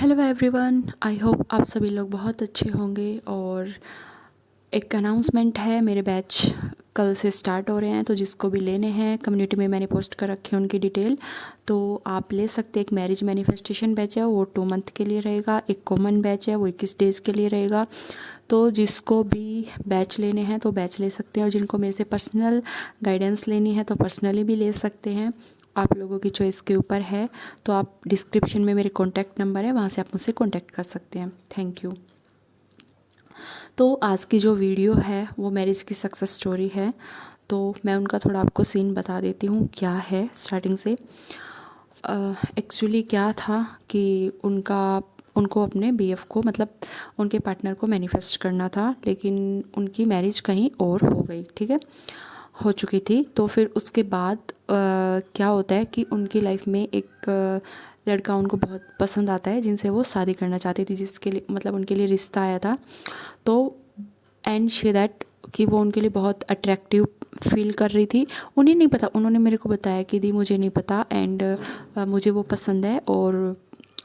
Hello everyone, I hope आप सभी लोग बहुत अच्छे होंगे। और एक अनाउंसमेंट है, मेरे बैच कल से स्टार्ट हो रहे हैं, तो जिसको भी लेने हैं कम्युनिटी में मैंने पोस्ट कर रखे हैं उनकी डिटेल, तो आप ले सकते हैं। एक मैरिज मैनिफेस्टेशन बैच है, वो 2 मंथ के लिए रहेगा। एक कॉमन बैच है, वो 21 डेज़ के लिए रहेगा। तो जिसको भी बैच लेने हैं तो बैच ले सकते हैं, और जिनको मेरे से पर्सनल गाइडेंस लेनी है तो पर्सनली भी ले सकते हैं। आप लोगों की चॉइस के ऊपर है। तो आप डिस्क्रिप्शन में मेरे कॉन्टैक्ट नंबर है, वहाँ से आप मुझसे कॉन्टैक्ट कर सकते हैं। Thank you. तो आज की जो वीडियो है वो मैरिज की सक्सेस स्टोरी है, तो मैं उनका थोड़ा आपको सीन बता देती हूँ क्या है स्टार्टिंग से। एक्चुअली क्या था कि उनको अपने बीएफ को, मतलब उनके पार्टनर को मैनिफेस्ट करना था, लेकिन उनकी मैरिज कहीं और हो गई। ठीक है, हो चुकी थी। तो फिर उसके बाद क्या होता है कि उनकी लाइफ में एक लड़का उनको बहुत पसंद आता है, जिनसे वो शादी करना चाहती थी, जिसके लिए मतलब उनके लिए रिश्ता आया था। तो एंड शी दैट कि वो उनके लिए बहुत अट्रैक्टिव फील कर रही थी। उन्हें नहीं पता, उन्होंने मेरे को बताया कि दी मुझे नहीं पता, एंड मुझे वो पसंद है, और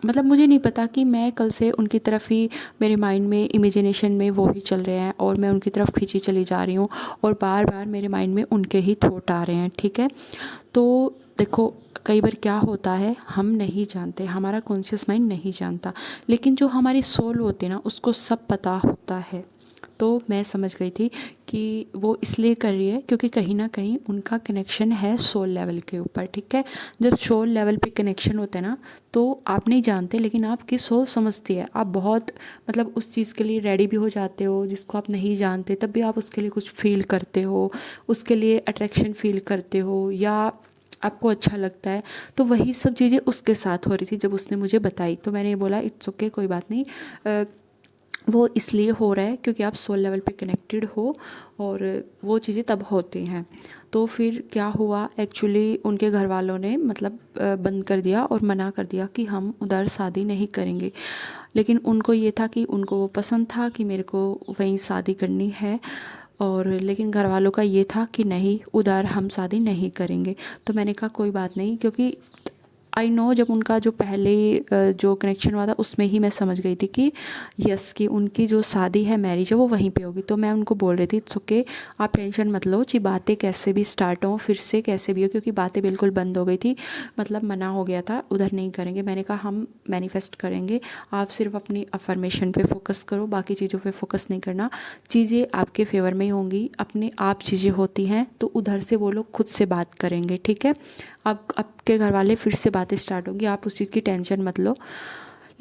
मतलब मुझे नहीं पता कि मैं कल से उनकी तरफ ही, मेरे माइंड में इमेजिनेशन में वो ही चल रहे हैं, और मैं उनकी तरफ खींची चली जा रही हूँ, और बार बार मेरे माइंड में उनके ही थॉट आ रहे हैं। ठीक है, तो देखो कई बार क्या होता है, हम नहीं जानते, हमारा कॉन्शियस माइंड नहीं जानता, लेकिन जो हमारी सोल होती है ना, उसको सब पता होता है। तो मैं समझ गई थी कि वो इसलिए कर रही है क्योंकि कहीं ना कहीं उनका कनेक्शन है सोल लेवल के ऊपर। ठीक है, जब सोल लेवल पे कनेक्शन होता है ना, तो आप नहीं जानते, लेकिन आपकी सोल समझती है। आप बहुत मतलब उस चीज़ के लिए रेडी भी हो जाते हो जिसको आप नहीं जानते, तब भी आप उसके लिए कुछ फील करते हो, उसके लिए अट्रैक्शन फील करते हो, या आपको अच्छा लगता है। तो वही सब चीज़ें उसके साथ हो रही थी जब उसने मुझे बताई। तो मैंने बोला इट्स ओके, कोई बात नहीं, वो इसलिए हो रहा है क्योंकि आप सोल लेवल पे कनेक्टेड हो, और वो चीज़ें तब होती हैं। तो फिर क्या हुआ, एक्चुअली उनके घर वालों ने मतलब बंद कर दिया और मना कर दिया कि हम उधर शादी नहीं करेंगे। लेकिन उनको ये था कि उनको वो पसंद था कि मेरे को वहीं शादी करनी है, और लेकिन घर वालों का ये था कि नहीं, उधर हम शादी नहीं करेंगे। तो मैंने कहा कोई बात नहीं, क्योंकि आई नो जब उनका जो पहले जो कनेक्शन हुआ था उसमें ही मैं समझ गई थी कि यस, कि उनकी जो शादी है, मैरिज है, वो वहीं पे होगी। तो मैं उनको बोल रही थी इट्स ओके, आप टेंशन मत लो जी, बातें कैसे भी स्टार्ट हो, फिर से कैसे भी हो, क्योंकि बातें बिल्कुल बंद हो गई थी, मतलब मना हो गया था, उधर नहीं करेंगे। मैंने कहा हम मैनिफेस्ट करेंगे, आप सिर्फ अपनी अफर्मेशन पे फोकस करो, बाकी चीज़ों पे फोकस नहीं करना, चीज़ें आपके फेवर में ही होंगी, अपने आप चीज़ें होती हैं, तो उधर से वो लोग खुद से बात करेंगे। ठीक है, अब आपके घर वाले फिर से बातें स्टार्ट होंगी, आप उस चीज़ की टेंशन मत लो।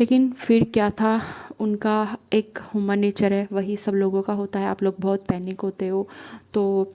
लेकिन फिर क्या था, उनका एक ह्यूमन नेचर है, वही सब लोगों का होता है, आप लोग बहुत पैनिक होते हो। तो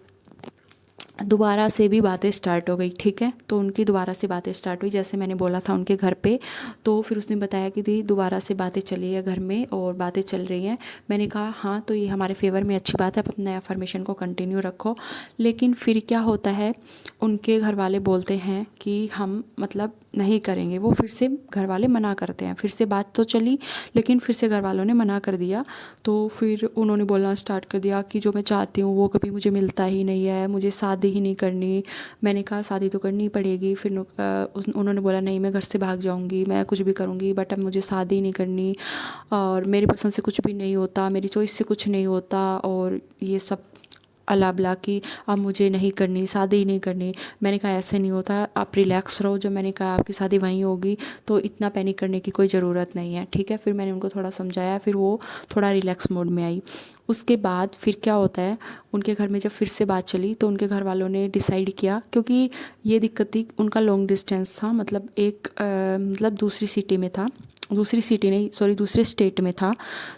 दोबारा से भी बातें स्टार्ट हो गई। ठीक है, तो उनकी दोबारा से बातें स्टार्ट हुई, जैसे मैंने बोला था उनके घर पे। तो फिर उसने बताया कि दी दोबारा से बातें चली है घर में, और बातें चल रही हैं। मैंने कहा हाँ, तो ये हमारे फेवर में अच्छी बात है, आप अपने अफर्मेशन को कंटिन्यू रखो। लेकिन फिर क्या होता है, उनके घर वाले बोलते हैं कि हम मतलब नहीं करेंगे। वो फिर से घर वाले मना करते हैं, फिर से बात तो चली, लेकिन फिर से घर वालों ने मना कर दिया। तो फिर उन्होंने बोलना स्टार्ट कर दिया कि जो मैं चाहती हूँ वो कभी मुझे मिलता ही नहीं है, मुझे शादी ही नहीं करनी। मैंने कहा शादी तो करनी पड़ेगी। फिर उन्होंने बोला नहीं, मैं घर से भाग जाऊँगी, मैं कुछ भी करूँगी, बट अब मुझे शादी नहीं करनी, और मेरी पसंद से कुछ भी नहीं होता, मेरी चॉइस से कुछ नहीं होता, और ये सब अला बला कि अब मुझे नहीं करनी, शादी ही नहीं करनी। मैंने कहा ऐसे नहीं होता, आप रिलैक्स रहो, जो मैंने कहा आपकी शादी वहीं होगी, तो इतना पैनिक करने की कोई ज़रूरत नहीं है। ठीक है, फिर मैंने उनको थोड़ा समझाया, फिर वो थोड़ा रिलैक्स मोड में आई। उसके बाद फिर क्या होता है, उनके घर में जब फिर से बात चली, तो उनके घर वालों ने डिसाइड किया, क्योंकि ये दिक्कत थी, उनका लॉन्ग डिस्टेंस था, मतलब एक मतलब दूसरी सिटी में था, दूसरी सिटी नहीं, सॉरी, दूसरे स्टेट में था।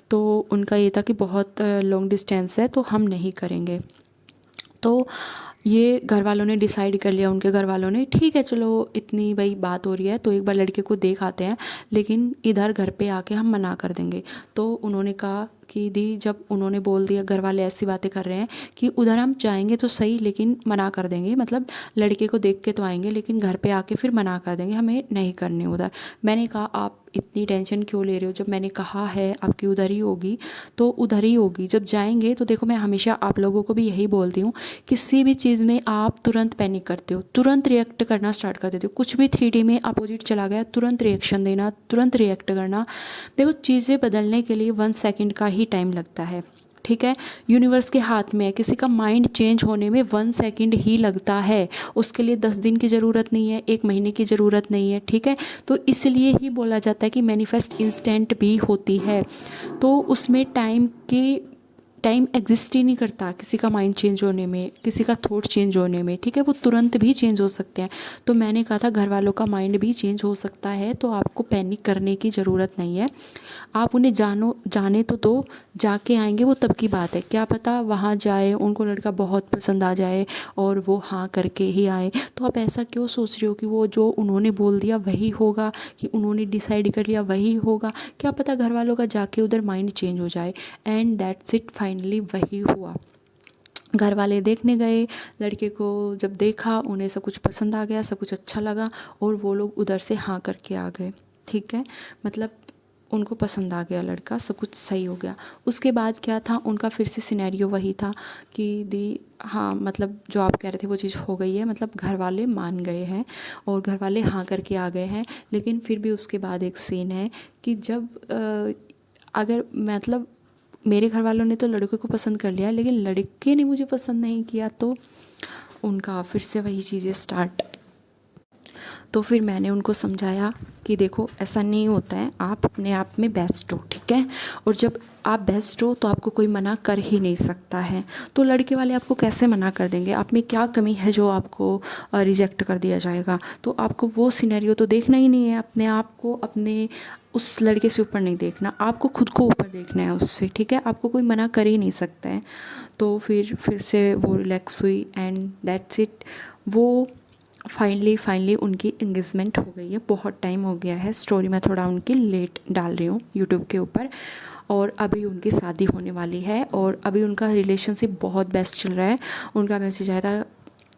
तो उनका ये था कि बहुत लॉन्ग डिस्टेंस है, तो हम नहीं करेंगे। तो ये घर वालों ने डिसाइड कर लिया, उनके घर वालों ने, ठीक है चलो इतनी भाई बात हो रही है तो एक बार लड़के को देख आते हैं, लेकिन इधर घर पे आके हम मना कर देंगे। तो उन्होंने कहा कि दी जब उन्होंने बोल दिया, घर वाले ऐसी बातें कर रहे हैं कि उधर हम जाएंगे तो सही लेकिन मना कर देंगे, मतलब लड़के को देख के तो आएंगे लेकिन घर पे आके फिर मना कर देंगे, हमें नहीं करनी उधर। मैंने कहा आप इतनी टेंशन क्यों ले रहे हो, जब मैंने कहा है आपकी उधर ही होगी तो उधर ही होगी। जब जाएंगे तो देखो, मैं हमेशा आप लोगों को भी यही बोलती हूँ, किसी भी चीज़ में आप तुरंत पैनिक करते हो, तुरंत रिएक्ट करना स्टार्ट कर देते हो। कुछ भी 3D में अपोजिट चला गया, तुरंत रिएक्शन देना, तुरंत रिएक्ट करना। देखो, चीज़ें बदलने के लिए 1 सेकंड का ही टाइम लगता है, ठीक है। यूनिवर्स के हाथ में है, किसी का माइंड चेंज होने में 1 सेकंड ही लगता है। उसके लिए 10 दिन की ज़रूरत नहीं है, 1 महीने की ज़रूरत नहीं है, ठीक है। तो इसलिए ही बोला जाता है कि मैनिफेस्ट इंस्टेंट भी होती है, तो उसमें टाइम एग्जिस्ट ही नहीं करता किसी का माइंड चेंज होने में, किसी का थॉट चेंज होने में, ठीक है। वो तुरंत भी चेंज हो सकते हैं। तो मैंने कहा था घर वालों का माइंड भी चेंज हो सकता है, तो आपको पैनिक करने की ज़रूरत नहीं है। आप उन्हें जाने तो दो, जाके आएंगे वो तब की बात है। क्या पता वहाँ जाए, उनको लड़का बहुत पसंद आ जाए और वो हाँ करके ही आए। तो आप ऐसा क्यों सोच रहे हो कि वो जो उन्होंने बोल दिया वही होगा, कि उन्होंने डिसाइड कर लिया वही होगा। क्या पता घर वालों का जाके उधर माइंड चेंज हो जाए। एंड दैट्स इट, फाइनली वही हुआ। घर वाले देखने गए, लड़के को जब देखा उन्हें सब कुछ पसंद आ गया, सब कुछ अच्छा लगा और वो लोग उधर से हाँ करके आ गए, ठीक है। मतलब उनको पसंद आ गया लड़का, सब कुछ सही हो गया। उसके बाद क्या था, उनका फिर से सिनेरियो वही था कि दी हाँ, मतलब जो आप कह रहे थे वो चीज़ हो गई है, मतलब घर वाले मान गए हैं और घर वाले हाँ करके आ गए हैं। लेकिन फिर भी उसके बाद एक सीन है कि जब अगर मतलब मेरे घर वालों ने तो लड़के को पसंद कर लिया, लेकिन लड़के ने मुझे पसंद नहीं किया, तो उनका फिर से वही चीज़ें स्टार्ट। तो फिर मैंने उनको समझाया कि देखो ऐसा नहीं होता है, आप अपने आप में बेस्ट हो, ठीक है। और जब आप बेस्ट हो तो आपको कोई मना कर ही नहीं सकता है। तो लड़के वाले आपको कैसे मना कर देंगे, आप में क्या कमी है जो आपको रिजेक्ट कर दिया जाएगा। तो आपको वो सिनेरियो तो देखना ही नहीं है, अपने आप को अपने उस लड़के से ऊपर नहीं देखना, आपको खुद को ऊपर देखना है उससे, ठीक है। आपको कोई मना कर ही नहीं सकता है। तो फिर से वो रिलैक्स हुई एंड दैट्स इट। वो फाइनली उनकी एंगेजमेंट हो गई है। बहुत टाइम हो गया है, स्टोरी मैं थोड़ा उनकी लेट डाल रही हूँ यूट्यूब के ऊपर, और अभी उनकी शादी होने वाली है और अभी उनका रिलेशनशिप बहुत बेस्ट चल रहा है। उनका मैसेज आया था,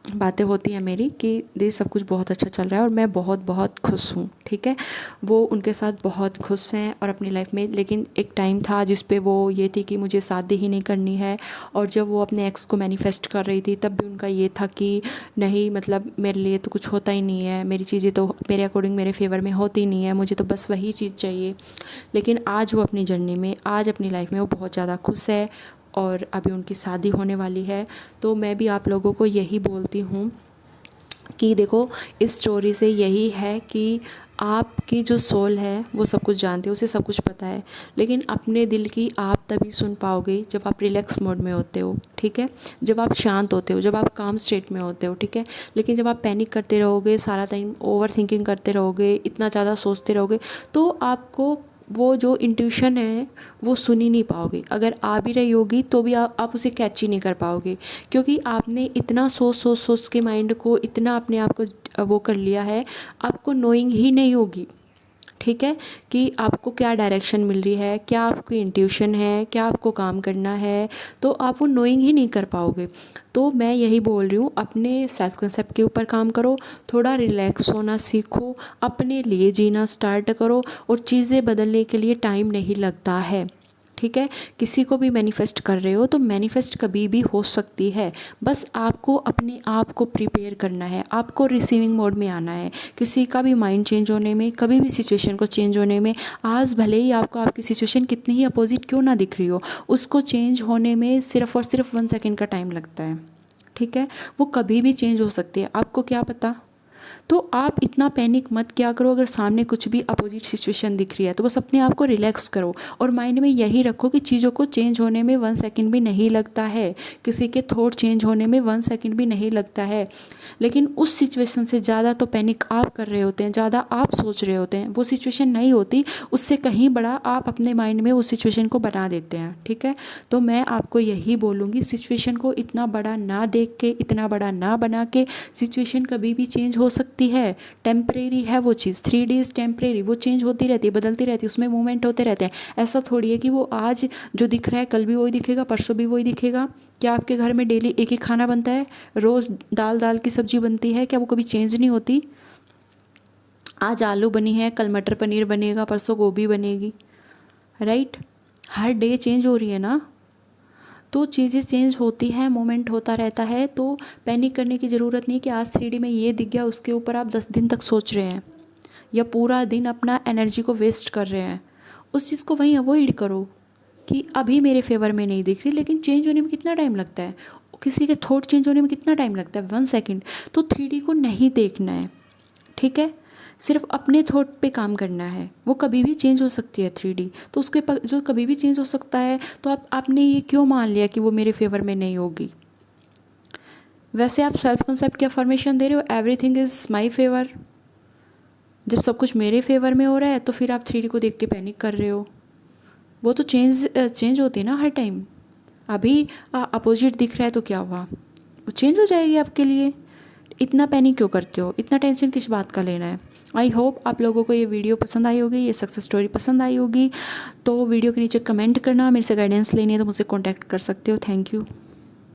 बातें होती हैं मेरी कि दे सब कुछ बहुत अच्छा चल रहा है और मैं बहुत बहुत खुश हूँ, ठीक है। वो उनके साथ बहुत खुश हैं और अपनी लाइफ में। लेकिन एक टाइम था जिस पे वो ये थी कि मुझे शादी ही नहीं करनी है, और जब वो अपने एक्स को मैनिफेस्ट कर रही थी तब भी उनका ये था कि नहीं, मतलब मेरे लिए तो कुछ होता ही नहीं है, मेरी चीज़ें तो मेरे अकॉर्डिंग मेरे फेवर में होती नहीं है, मुझे तो बस वही चीज़ चाहिए। लेकिन आज वो अपनी जर्नी में, आज अपनी लाइफ में वो बहुत ज़्यादा खुश है और अभी उनकी शादी होने वाली है। तो मैं भी आप लोगों को यही बोलती हूँ कि देखो, इस स्टोरी से यही है कि आपकी जो सोल है वो सब कुछ जानती है, उसे सब कुछ पता है। लेकिन अपने दिल की आप तभी सुन पाओगे जब आप रिलैक्स मोड में होते हो, ठीक है। जब आप शांत होते हो, जब आप काम स्टेट में होते हो, ठीक है। लेकिन जब आप पैनिक करते रहोगे, सारा टाइम ओवर थिंकिंग करते रहोगे, इतना ज़्यादा सोचते रहोगे, तो आपको वो जो इंट्यूशन है वो सुन ही नहीं पाओगे। अगर आ भी रही होगी तो भी आप उसे कैच ही नहीं कर पाओगे, क्योंकि आपने इतना सोच के माइंड को इतना अपने आप को वो कर लिया है, आपको नोइंग ही नहीं होगी, ठीक है, कि आपको क्या डायरेक्शन मिल रही है, क्या आपकी इंट्यूशन है, क्या आपको काम करना है। तो आप वो नोइंग ही नहीं कर पाओगे। तो मैं यही बोल रही हूँ, अपने सेल्फ कंसेप्ट के ऊपर काम करो, थोड़ा रिलैक्स होना सीखो, अपने लिए जीना स्टार्ट करो, और चीज़ें बदलने के लिए टाइम नहीं लगता है, ठीक है। किसी को भी मैनिफेस्ट कर रहे हो तो मैनिफेस्ट कभी भी हो सकती है, बस आपको अपने आप को प्रिपेयर करना है, आपको रिसीविंग मोड में आना है। किसी का भी माइंड चेंज होने में, कभी भी सिचुएशन को चेंज होने में, आज भले ही आपको आपकी सिचुएशन कितनी ही अपोजिट क्यों ना दिख रही हो, उसको चेंज होने में सिर्फ और सिर्फ 1 सेकेंड का टाइम लगता है, ठीक है। वो कभी भी चेंज हो सकती है, आपको क्या पता। तो आप इतना पैनिक मत किया करो, अगर सामने कुछ भी अपोजिट सिचुएशन दिख रही है तो बस अपने आप को रिलैक्स करो, और माइंड में यही रखो कि चीज़ों को चेंज होने में 1 सेकंड भी नहीं लगता है, किसी के थॉट चेंज होने में 1 सेकंड भी नहीं लगता है। लेकिन उस सिचुएशन से ज़्यादा तो पैनिक आप कर रहे होते हैं, ज़्यादा आप सोच रहे होते हैं, वो सिचुएशन नहीं होती, उससे कहीं बड़ा आप अपने माइंड में उस सिचुएशन को बना देते हैं, ठीक है। तो मैं आपको यही बोलूँगी, सिचुएशन को इतना बड़ा ना देख के, इतना बड़ा ना बना के, सिचुएशन कभी भी चेंज हो सकती सकती है, टेम्परेरी है वो चीज़। 3D इज़ टेम्परेरी, वो चेंज होती रहती है, बदलती रहती है, उसमें मूवमेंट होते रहते हैं। ऐसा थोड़ी है कि वो आज जो दिख रहा है कल भी वही दिखेगा, परसों भी वही दिखेगा। क्या आपके घर में डेली एक ही खाना बनता है? रोज़ दाल की सब्ज़ी बनती है, क्या वो कभी चेंज नहीं होती? आज आलू बनी है, कल मटर पनीर बनेगा, परसों गोभी बनेगी, राइट? हर डे चेंज हो रही है ना, तो चीज़ें चेंज होती हैं, मोमेंट होता रहता है। तो पैनिक करने की ज़रूरत नहीं कि आज 3D में ये दिख गया, उसके ऊपर आप 10 दिन तक सोच रहे हैं या पूरा दिन अपना एनर्जी को वेस्ट कर रहे हैं। उस चीज़ को वहीं अवॉइड करो कि अभी मेरे फेवर में नहीं दिख रही, लेकिन चेंज होने में कितना टाइम लगता है, किसी के थॉट चेंज होने में कितना टाइम लगता है, 1 सेकेंड। तो 3D को नहीं देखना है, ठीक है? सिर्फ अपने थॉट पे काम करना है। वो कभी भी चेंज हो सकती है 3D, तो उसके जो कभी भी चेंज हो सकता है, तो आपने ये क्यों मान लिया कि वो मेरे फेवर में नहीं होगी? वैसे आप सेल्फ कंसेप्ट की अफर्मेशन दे रहे हो, एवरीथिंग इज़ माई फेवर। जब सब कुछ मेरे फेवर में हो रहा है तो फिर आप 3D को देख के पैनिक कर रहे हो। वो तो चेंज होती है ना हर टाइम। अभी अपोजिट दिख रहा है तो क्या हुआ, वो चेंज हो जाएगी आपके लिए। इतना पैनिक क्यों करते हो, इतना टेंशन किस बात का लेना है? आई होप आप लोगों को ये वीडियो पसंद आई होगी, ये सक्सेस स्टोरी पसंद आई होगी। तो वीडियो के नीचे कमेंट करना, मेरे से गाइडेंस लेनी है तो मुझसे कॉन्टैक्ट कर सकते हो। Thank you.